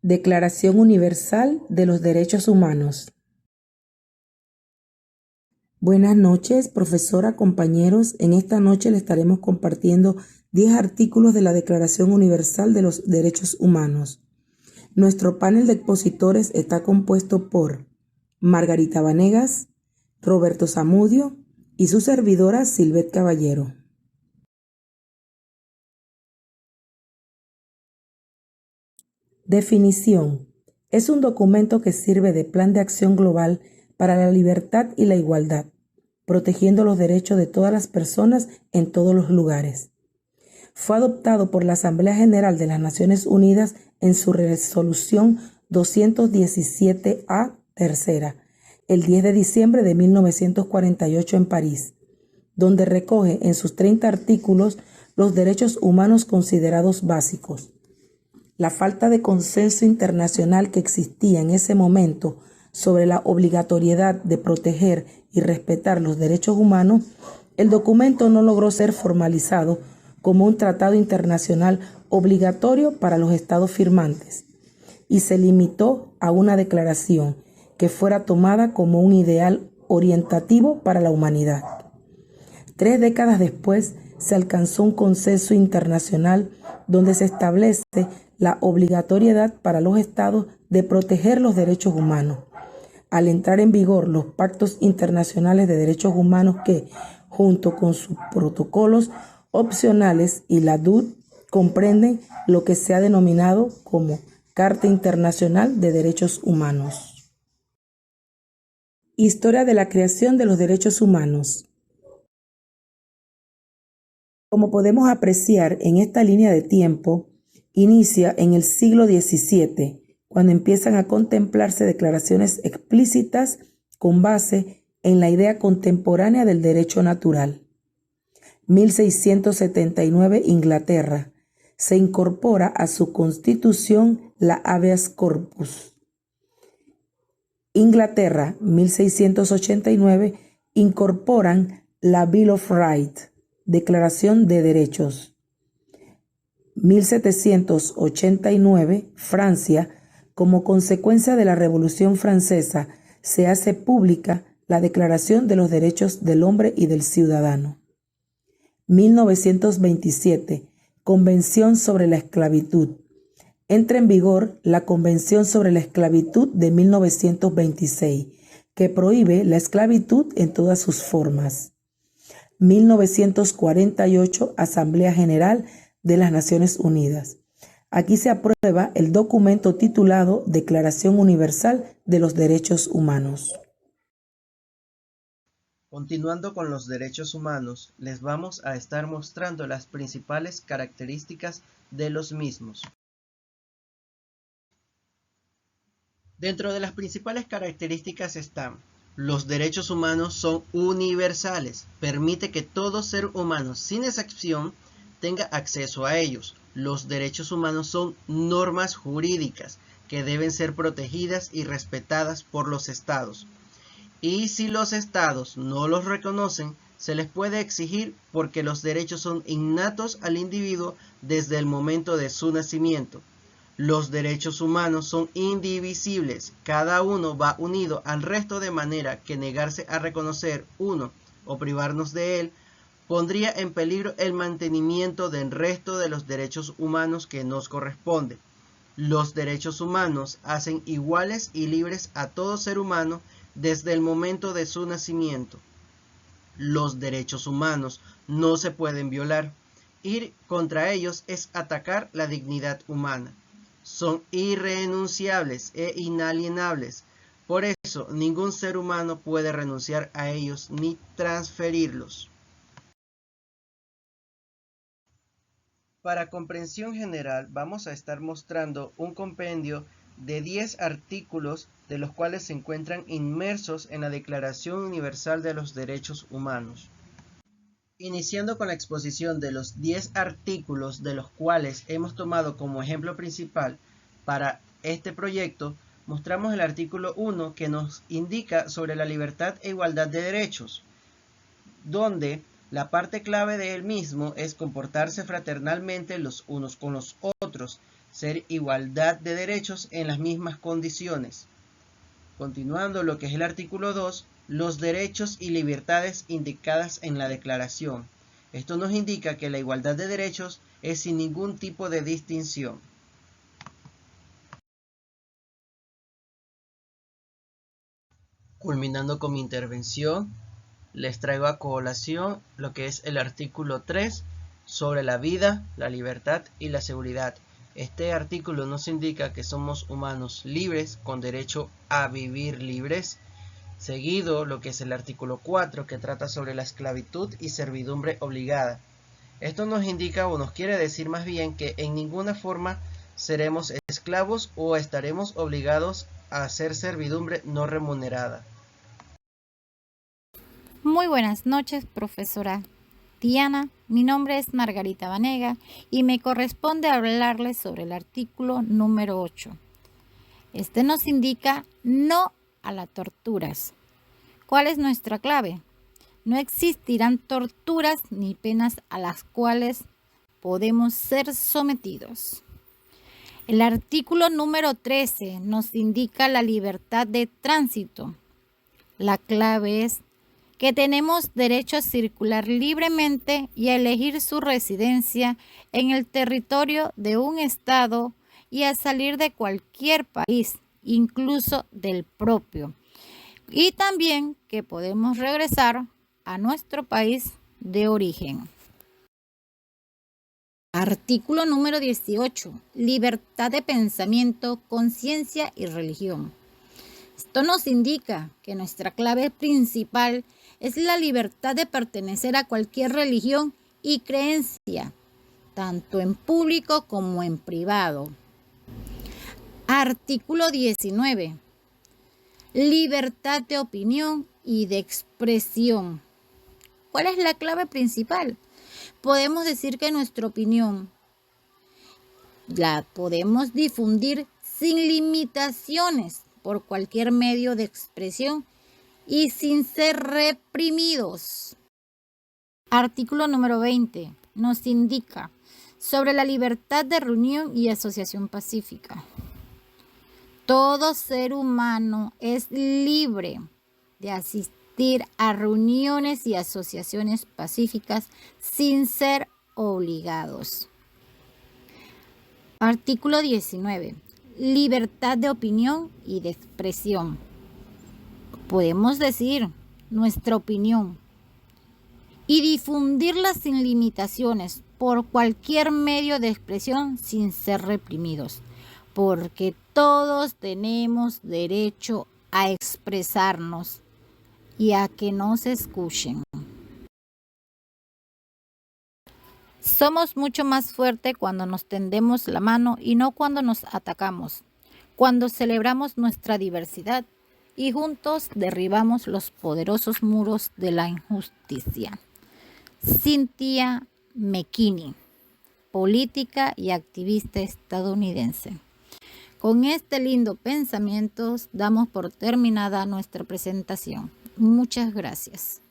Declaración Universal de los Derechos Humanos. Buenas noches, profesora, compañeros. En esta noche le estaremos compartiendo 10 artículos de la Declaración Universal de los Derechos Humanos. Nuestro panel de expositores está compuesto por Margarita Vanegas, Roberto Zamudio y su servidora Silvet Caballero. Definición. Es un documento que sirve de plan de acción global para la libertad y la igualdad, protegiendo los derechos de todas las personas en todos los lugares. Fue adoptado por la Asamblea General de las Naciones Unidas en su resolución 217A tercera, el 10 de diciembre de 1948 en París, donde recoge en sus 30 artículos los derechos humanos considerados básicos. La falta de consenso internacional que existía en ese momento sobre la obligatoriedad de proteger y respetar los derechos humanos, el documento no logró ser formalizado como un tratado internacional obligatorio para los estados firmantes y se limitó a una declaración que fuera tomada como un ideal orientativo para la humanidad. 3 décadas después se alcanzó un consenso internacional donde se establece la obligatoriedad para los estados de proteger los derechos humanos. Al entrar en vigor los pactos internacionales de derechos humanos que, junto con sus protocolos opcionales y la DUD, comprenden lo que se ha denominado como Carta Internacional de Derechos Humanos. Historia de la creación de los derechos humanos. Como podemos apreciar en esta línea de tiempo, inicia en el siglo XVII, cuando empiezan a contemplarse declaraciones explícitas con base en la idea contemporánea del derecho natural. 1679, Inglaterra. Se incorpora a su constitución la habeas corpus. Inglaterra, 1689, incorporan la Bill of Rights, Declaración de Derechos. 1789, Francia, como consecuencia de la Revolución Francesa, se hace pública la Declaración de los Derechos del Hombre y del Ciudadano. 1927, Convención sobre la Esclavitud. Entra en vigor la Convención sobre la Esclavitud de 1926, que prohíbe la esclavitud en todas sus formas. 1948, Asamblea General de las Naciones Unidas. Aquí se aprueba el documento titulado Declaración Universal de los Derechos Humanos. Continuando con los derechos humanos, les vamos a estar mostrando las principales características de los mismos. Dentro de las principales características están: los derechos humanos son universales, permite que todo ser humano, sin excepción, tenga acceso a ellos. Los derechos humanos son normas jurídicas que deben ser protegidas y respetadas por los estados. Y si los estados no los reconocen, se les puede exigir, porque los derechos son innatos al individuo desde el momento de su nacimiento. Los derechos humanos son indivisibles, cada uno va unido al resto, de manera que negarse a reconocer uno o privarnos de él pondría en peligro el mantenimiento del resto de los derechos humanos que nos corresponde. Los derechos humanos hacen iguales y libres a todo ser humano desde el momento de su nacimiento. Los derechos humanos no se pueden violar. Ir contra ellos es atacar la dignidad humana. Son irrenunciables e inalienables. Por eso, ningún ser humano puede renunciar a ellos ni transferirlos. Para comprensión general, vamos a estar mostrando un compendio de 10 artículos, de los cuales se encuentran inmersos en la Declaración Universal de los Derechos Humanos. Iniciando con la exposición de los 10 artículos, de los cuales hemos tomado como ejemplo principal para este proyecto, mostramos el artículo 1, que nos indica sobre la libertad e igualdad de derechos, donde la parte clave de él mismo es comportarse fraternalmente los unos con los otros, ser igualdad de derechos en las mismas condiciones. Continuando lo que es el artículo 2, los derechos y libertades indicadas en la Declaración. Esto nos indica que la igualdad de derechos es sin ningún tipo de distinción. Culminando con mi intervención, les traigo a colación lo que es el artículo 3 sobre la vida, la libertad y la seguridad. Este artículo nos indica que somos humanos libres con derecho a vivir libres. Seguido lo que es el artículo 4 que trata sobre la esclavitud y servidumbre obligada. Esto nos indica o nos quiere decir más bien que en ninguna forma seremos esclavos o estaremos obligados a hacer servidumbre no remunerada. Muy buenas noches, profesora Diana. Mi nombre es Margarita Vanega y me corresponde hablarles sobre el artículo número 8. Este nos indica no a las torturas. ¿Cuál es nuestra clave? No existirán torturas ni penas a las cuales podemos ser sometidos. El artículo número 13 nos indica la libertad de tránsito. La clave es que tenemos derecho a circular libremente y a elegir su residencia en el territorio de un estado y a salir de cualquier país, incluso del propio. Y también que podemos regresar a nuestro país de origen. Artículo número 18. Libertad de pensamiento, conciencia y religión. Esto nos indica que nuestra clave principal es la libertad de pertenecer a cualquier religión y creencia, tanto en público como en privado. Artículo 19. Libertad de opinión y de expresión. ¿Cuál es la clave principal? Podemos decir que nuestra opinión la podemos difundir sin limitaciones por cualquier medio de expresión y sin ser reprimidos. Artículo número 20 nos indica sobre la libertad de reunión y asociación pacífica. Todo ser humano es libre de asistir a reuniones y asociaciones pacíficas sin ser obligados. Artículo 19. Libertad de opinión y de expresión. Podemos decir nuestra opinión y difundirla sin limitaciones por cualquier medio de expresión sin ser reprimidos, porque todos tenemos derecho a expresarnos y a que nos escuchen. Somos mucho más fuertes cuando nos tendemos la mano y no cuando nos atacamos, cuando celebramos nuestra diversidad y juntos derribamos los poderosos muros de la injusticia. Cynthia McKinney, política y activista estadounidense. Con este lindo pensamiento damos por terminada nuestra presentación. Muchas gracias.